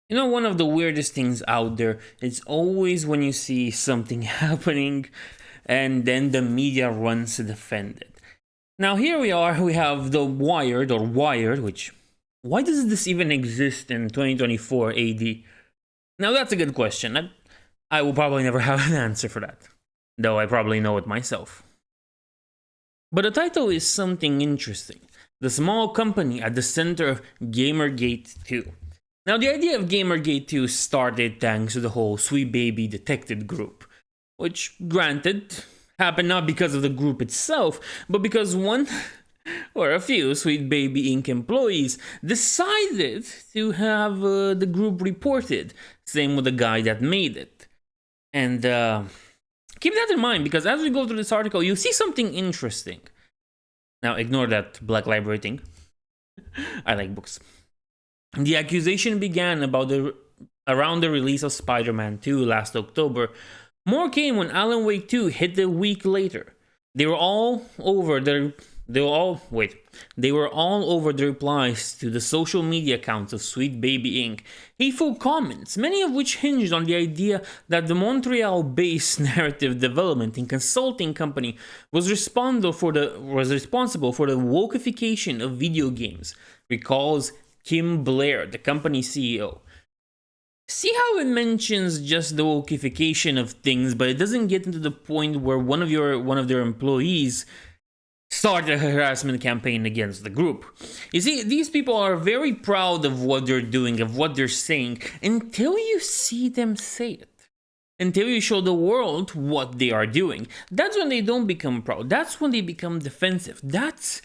You know, one of the weirdest things out there is always when you see something happening and then the media runs to defend it. Now, here we are, we have the Wired, which, why does this even exist in 2024 AD? Now, that's a good question. I will probably never have an answer for that, though I probably know it myself. But the title is something interesting: the small company at the center of Gamergate 2. Now, the idea of Gamergate 2 started thanks to the whole Sweet Baby Detected group, which, granted, happened not because of the group itself, but because one or a few Sweet Baby Inc. employees decided to have the group reported. Same with the guy that made it. And keep that in mind, because as we go through this article, you'll see something interesting. Now, ignore that Black Library thing. I like books. The accusation began around the release of Spider-Man 2 last October. More came when Alan Wake 2 hit a week later. They were all over the replies to the social media accounts of Sweet Baby Inc. Hateful comments, many of which hinged on the idea that the Montreal-based narrative development and consulting company was responsible for the wokeification of video games, recalls Kim Blair, the company's CEO. See how it mentions just the wokeification of things, but it doesn't get into the point where one of their employees started a harassment campaign against the group. You see, these people are very proud of what they're doing, of what they're saying, until you see them say it. Until you show the world what they are doing. That's when they don't become proud. That's when they become defensive. That's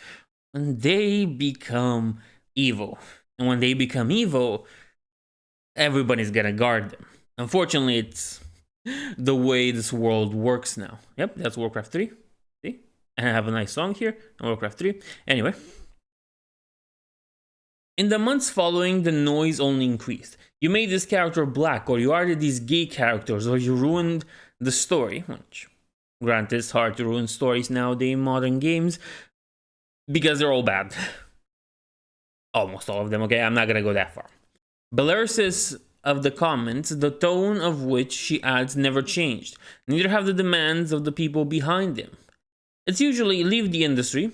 when they become evil. And when they become evil, everybody's gonna guard them. Unfortunately, it's the way this world works now. Yep, that's Warcraft 3. See? And I have a nice song here on Warcraft 3. Anyway. In the months following, the noise only increased. You made this character black, or you added these gay characters, or you ruined the story. Which, granted, it's hard to ruin stories nowadays in modern games, because they're all bad. Almost all of them, okay? I'm not gonna go that far. Belair says of the comments, the tone of which she adds never changed. Neither have the demands of the people behind them. It's usually leave the industry,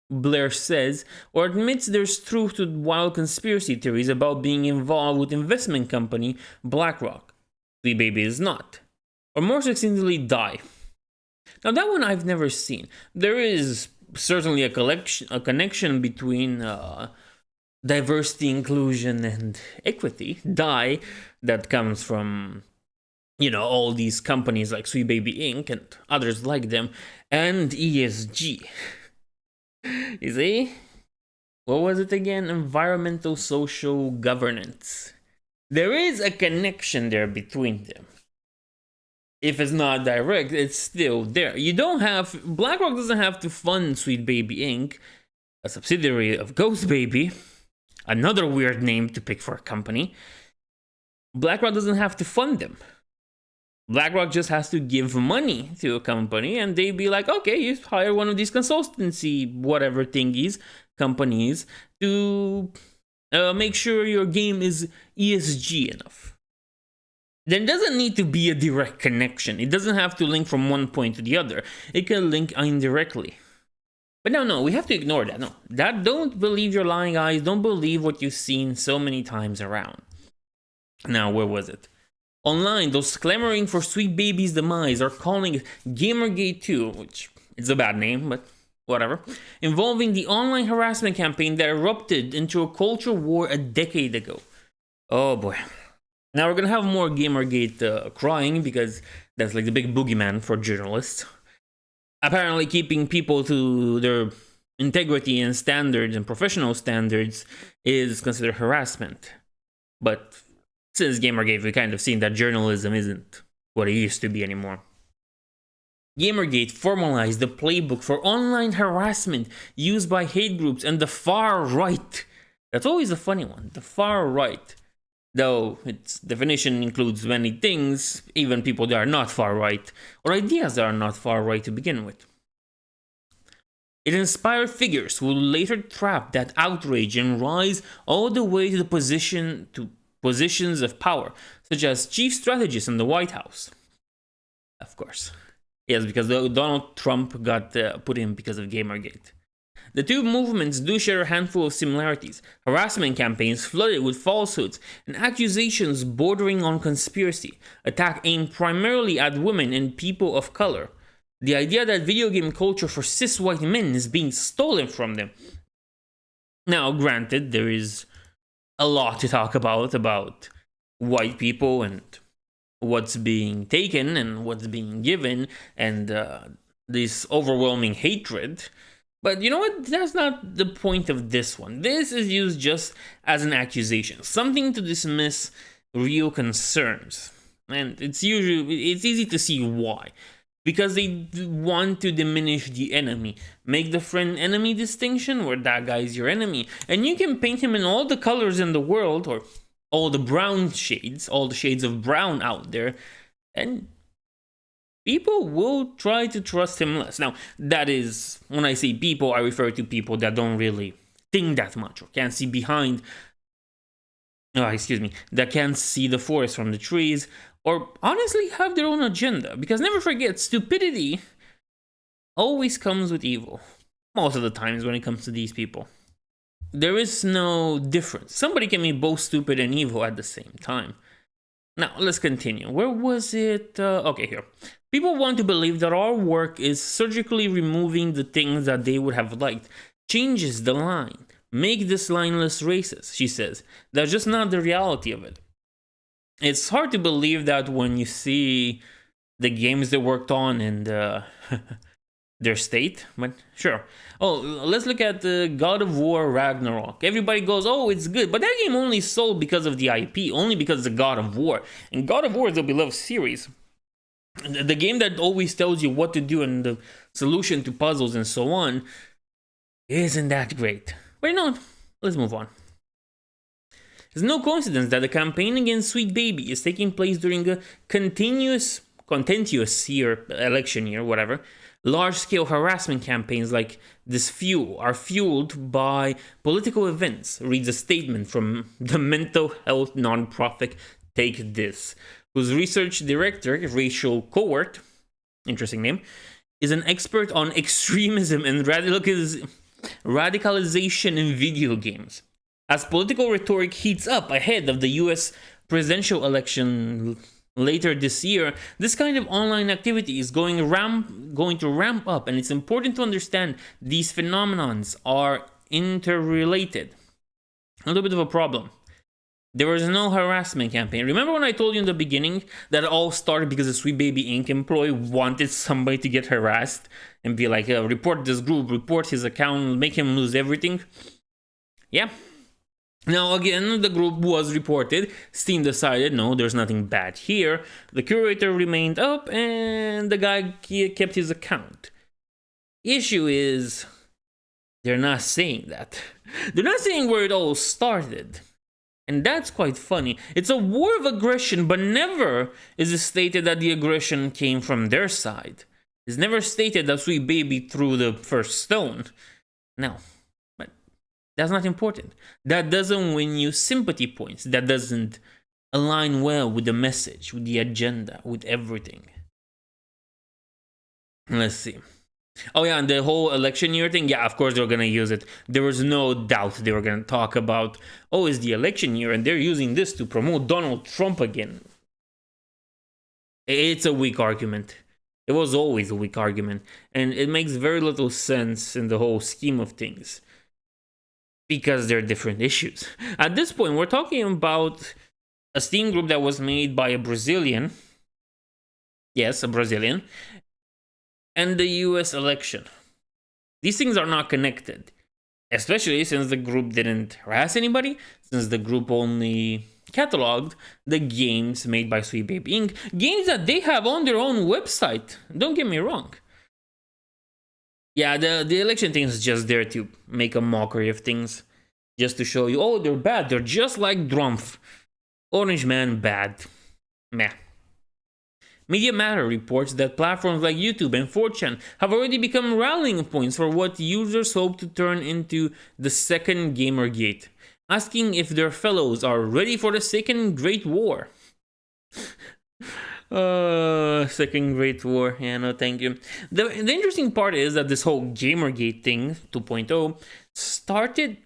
Blair says, or admits there's truth to wild conspiracy theories about being involved with investment company BlackRock. Sweet Baby is not. Or more succinctly, die. Now that one I've never seen. There is certainly a connection between diversity, inclusion, and equity, DIE, that comes from, all these companies like Sweet Baby Inc. and others like them, and ESG. You see? What was it again? Environmental social governance. There is a connection there between them. If it's not direct, it's still there. BlackRock doesn't have to fund Sweet Baby Inc., a subsidiary of Ghost Baby. Another weird name to pick for a company. BlackRock doesn't have to fund them. BlackRock just has to give money to a company, and they'd be like, okay, you hire one of these consultancy, whatever thingies, companies, to make sure your game is ESG enough. There doesn't need to be a direct connection. It doesn't have to link from one point to the other. It can link indirectly. But no, we have to ignore that. No, don't believe your lying eyes. Don't believe what you've seen so many times around. Now, where was it? Online, those clamoring for Sweet Baby's demise are calling it Gamergate 2, which is a bad name, but whatever, involving the online harassment campaign that erupted into a culture war a decade ago. Oh boy. Now we're gonna have more Gamergate crying, because that's like the big boogeyman for journalists. Apparently, keeping people to their integrity and standards and professional standards is considered harassment. But since Gamergate, we've kind of seen that journalism isn't what it used to be anymore. Gamergate formalized the playbook for online harassment used by hate groups and the far right. That's always a funny one, the far right. Though its definition includes many things, even people that are not far right, or ideas that are not far right to begin with. It inspired figures who later trapped that outrage and rise all the way to the position to positions of power, such as chief strategist in the White House. Of course. Yes, because Donald Trump got put in because of Gamergate. The two movements do share a handful of similarities: harassment campaigns flooded with falsehoods and accusations bordering on conspiracy, attack aimed primarily at women and people of color. The idea that video game culture for cis white men is being stolen from them. Now, granted, there is a lot to talk about white people and what's being taken and what's being given, and this overwhelming hatred. But you know what? That's not the point of this one. This is used just as an accusation, something to dismiss real concerns. And it's easy to see why. Because they want to diminish the enemy. Make the friend-enemy distinction where that guy's your enemy. And you can paint him in all the colors in the world, or all the brown shades, all the shades of brown out there, and people will try to trust him less. Now, that is, when I say people, I refer to people that don't really think that much, or can't see behind, that can't see the forest from the trees, or honestly have their own agenda. Because never forget, stupidity always comes with evil. Most of the times when it comes to these people. There is no difference. Somebody can be both stupid and evil at the same time. Now, let's continue. Where was it? Okay, here. People want to believe that our work is surgically removing the things that they would have liked. Changes the line. Make this line less racist, she says. That's just not the reality of it. It's hard to believe that when you see the games they worked on and their state, but sure. Oh, let's look at the God of War Ragnarok. Everybody goes, oh, it's good, but that game only sold because of the IP, only because it's a God of War. And God of War is a beloved series. The game that always tells you what to do and the solution to puzzles and so on isn't that great. But you know what? Let's move on. It's no coincidence that the campaign against Sweet Baby is taking place during a contentious election year, whatever. Large-scale harassment campaigns like this are fueled by political events, reads a statement from the mental health nonprofit Take This, whose research director, Rachel Cowart, interesting name, is an expert on extremism and radicalization in video games. As political rhetoric heats up ahead of the US presidential election later this year, this kind of online activity is going to ramp up, and it's important to understand these phenomenons are interrelated. A little bit of a problem. There was no harassment campaign. Remember when I told you in the beginning that it all started because a Sweet Baby Inc. employee wanted somebody to get harassed and be like, report this group, report his account, make him lose everything? Yeah. Now again, the group was reported. Steam decided, no, there's nothing bad here. The curator remained up and the guy kept his account. Issue is, they're not saying that. They're not saying where it all started. And that's quite funny. It's a war of aggression, but never is it stated that the aggression came from their side. It's never stated that Sweet Baby threw the first stone. No. But that's not important. That doesn't win you sympathy points. That doesn't align well with the message, with the agenda, with everything. Let's see. Oh yeah, and the whole election year thing, yeah, of course they're gonna use it. There was no doubt they were gonna talk about, oh, it's the election year and they're using this to promote Donald Trump again. It's a weak argument. It was always a weak argument, and it makes very little sense in the whole scheme of things. Because they're different issues. At this point, we're talking about a Steam group that was made by a Brazilian. Yes, a Brazilian. And the US election. These things are not connected. Especially since the group didn't harass anybody, since the group only cataloged the games made by Sweet Baby Inc. Games that they have on their own website. Don't get me wrong. Yeah, the election thing is just there to make a mockery of things. Just to show you, oh, they're bad. They're just like Drumpf. Orange Man bad. Meh. Media Matter reports that platforms like YouTube and 4chan have already become rallying points for what users hope to turn into the second Gamergate. asking if their fellows are ready for the Second Great War. Second Great War. Yeah, no, thank you. The interesting part is that this whole Gamergate thing, 2.0, started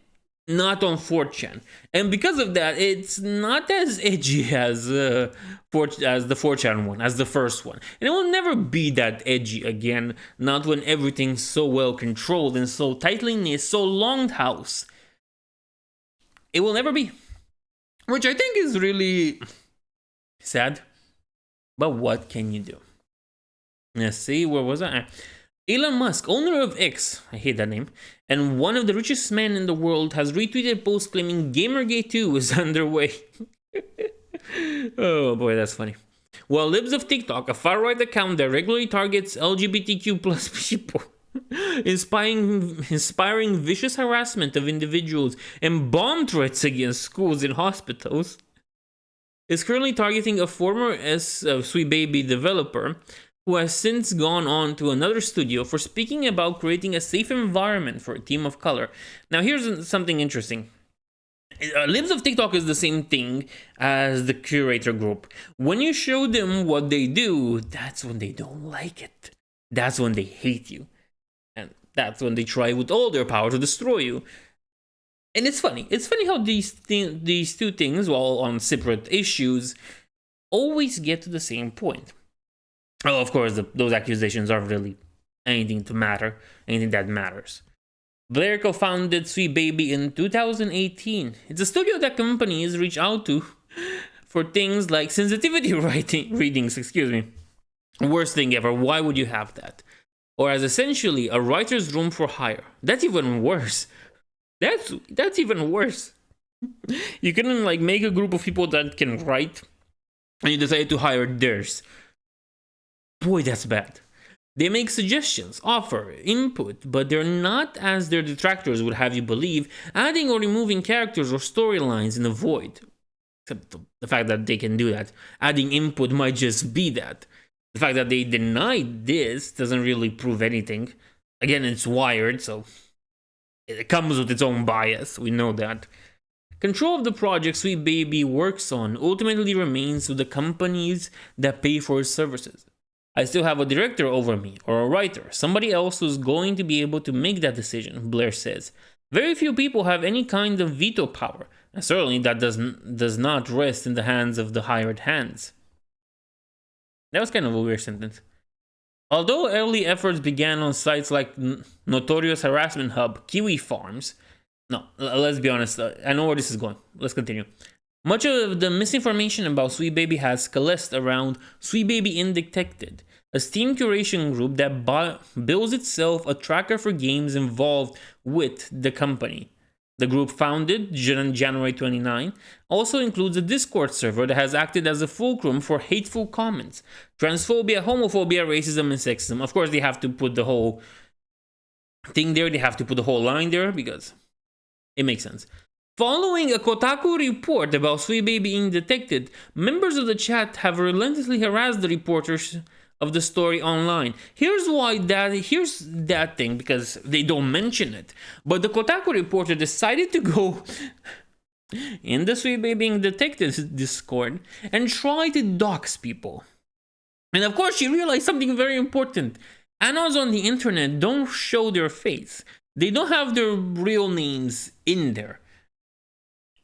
not on 4chan, and because of that, it's not as edgy as the 4chan one, as the first one, and it will never be that edgy again. Not when everything's so well controlled and so tightly knit, so longhouse. It will never be, which I think is really sad. But what can you do? Let's see, where was I? Elon Musk, owner of X, I hate that name, and one of the richest men in the world, has retweeted a post claiming Gamergate 2 is underway. Oh boy, that's funny. While Libs of TikTok, a far-right account that regularly targets LGBTQ plus people, inspiring vicious harassment of individuals and bomb threats against schools and hospitals, is currently targeting a former Sweet Baby developer who has since gone on to another studio for speaking about creating a safe environment for a team of color. Now, here's something interesting. Libs of TikTok is the same thing as the curator group. When you show them what they do, that's when they don't like it. That's when they hate you. And that's when they try with all their power to destroy you. And it's funny. It's funny how these two things, while on separate issues, always get to the same point. Oh, of course, those accusations aren't really anything that matters. Blair co-founded Sweet Baby in 2018. It's a studio that companies reach out to for things like sensitivity readings, Worst thing ever, why would you have that? Or as essentially a writer's room for hire. That's even worse. That's even worse. You couldn't make a group of people that can write, and you decided to hire theirs. Boy, that's bad. They make suggestions, offer input, but they're not, as their detractors would have you believe, adding or removing characters or storylines in the void. Except the fact that they can do that. Adding input might just be that. The fact that they denied this doesn't really prove anything. Again, it's Wired, so it comes with its own bias. We know that. Control of the project Sweet Baby works on ultimately remains with the companies that pay for its services. I still have a director over me, or a writer, somebody else who's going to be able to make that decision, Blair says. Very few people have any kind of veto power, and certainly that does not rest in the hands of the hired hands. That was kind of a weird sentence. Although early efforts began on sites like notorious harassment hub Kiwi Farms, no, let's be honest, I know where this is going. Let's continue. Much of the misinformation about Sweet Baby has coalesced around Sweet Baby Indetected, a Steam curation group that bills itself a tracker for games involved with the company. The group, founded January 29, also includes a Discord server that has acted as a fulcrum for hateful comments, transphobia, homophobia, racism, and sexism. Of course, they have to put the whole thing there, they have to put the whole line there because it makes sense. Following a Kotaku report about Sweet Baby Indetected, members of the chat have relentlessly harassed the reporters of the story online. Here's that thing, because they don't mention it. But the Kotaku reporter decided to go in the Sweet Baby Indetected Discord and try to dox people. And of course, she realized something very important. Anons on the internet don't show their face. They don't have their real names in there.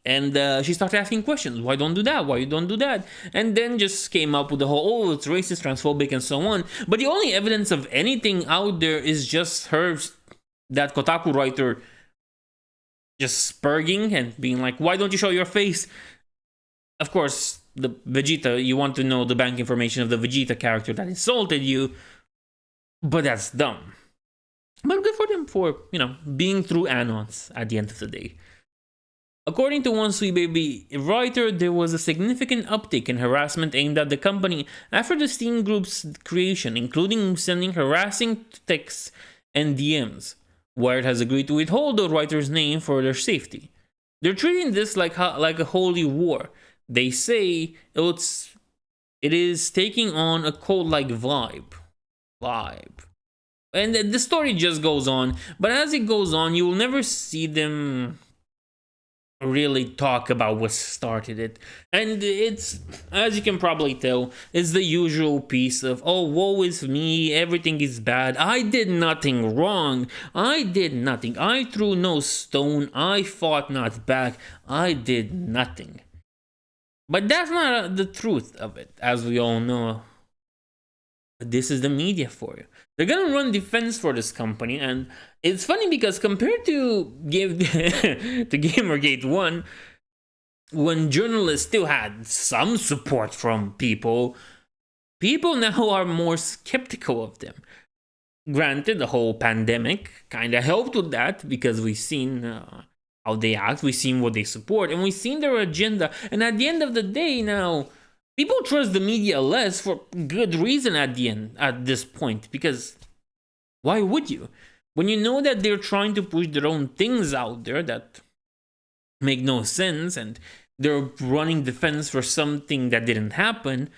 And she started asking questions. Why don't do that? Why you don't do that? And then just came up with the whole, it's racist, transphobic, and so on. But the only evidence of anything out there is just her, that Kotaku writer, just spurging and being like, why don't you show your face? Of course, the Vegeta, you want to know the bank information of the Vegeta character that insulted you. But that's dumb. But good for them for, being through Anons at the end of the day. According to one Sweet Baby writer, there was a significant uptick in harassment aimed at the company after the Steam group's creation, including sending harassing texts and DMs. Wired has agreed to withhold the writer's name for their safety. They're treating this like a holy war. They say it is taking on a cult-like vibe. And the story just goes on, but as it goes on, you will never see them really talk about what started it. And it's, as you can probably tell, it's the usual piece of, oh, woe is me, everything is bad, I did nothing wrong, I did nothing, I threw no stone, I fought not back, I did nothing. But that's not the truth of it, as we all know. This is the media for you. They're gonna run defense for this company, and it's funny because compared to to Gamergate 1, when journalists still had some support from people now are more skeptical of them. Granted, the whole pandemic kind of helped with that because we've seen how they act, we've seen what they support, and we've seen their agenda. And at the end of the day, now people trust the media less for good reason at this point, because why would you? When you know that they're trying to push their own things out there that make no sense, and they're running defense for something that didn't happen,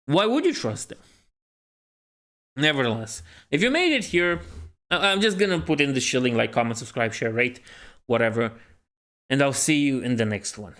why would you trust them? Nevertheless, if you made it here, I'm just gonna put in the shilling, like, comment, subscribe, share, rate, whatever, and I'll see you in the next one.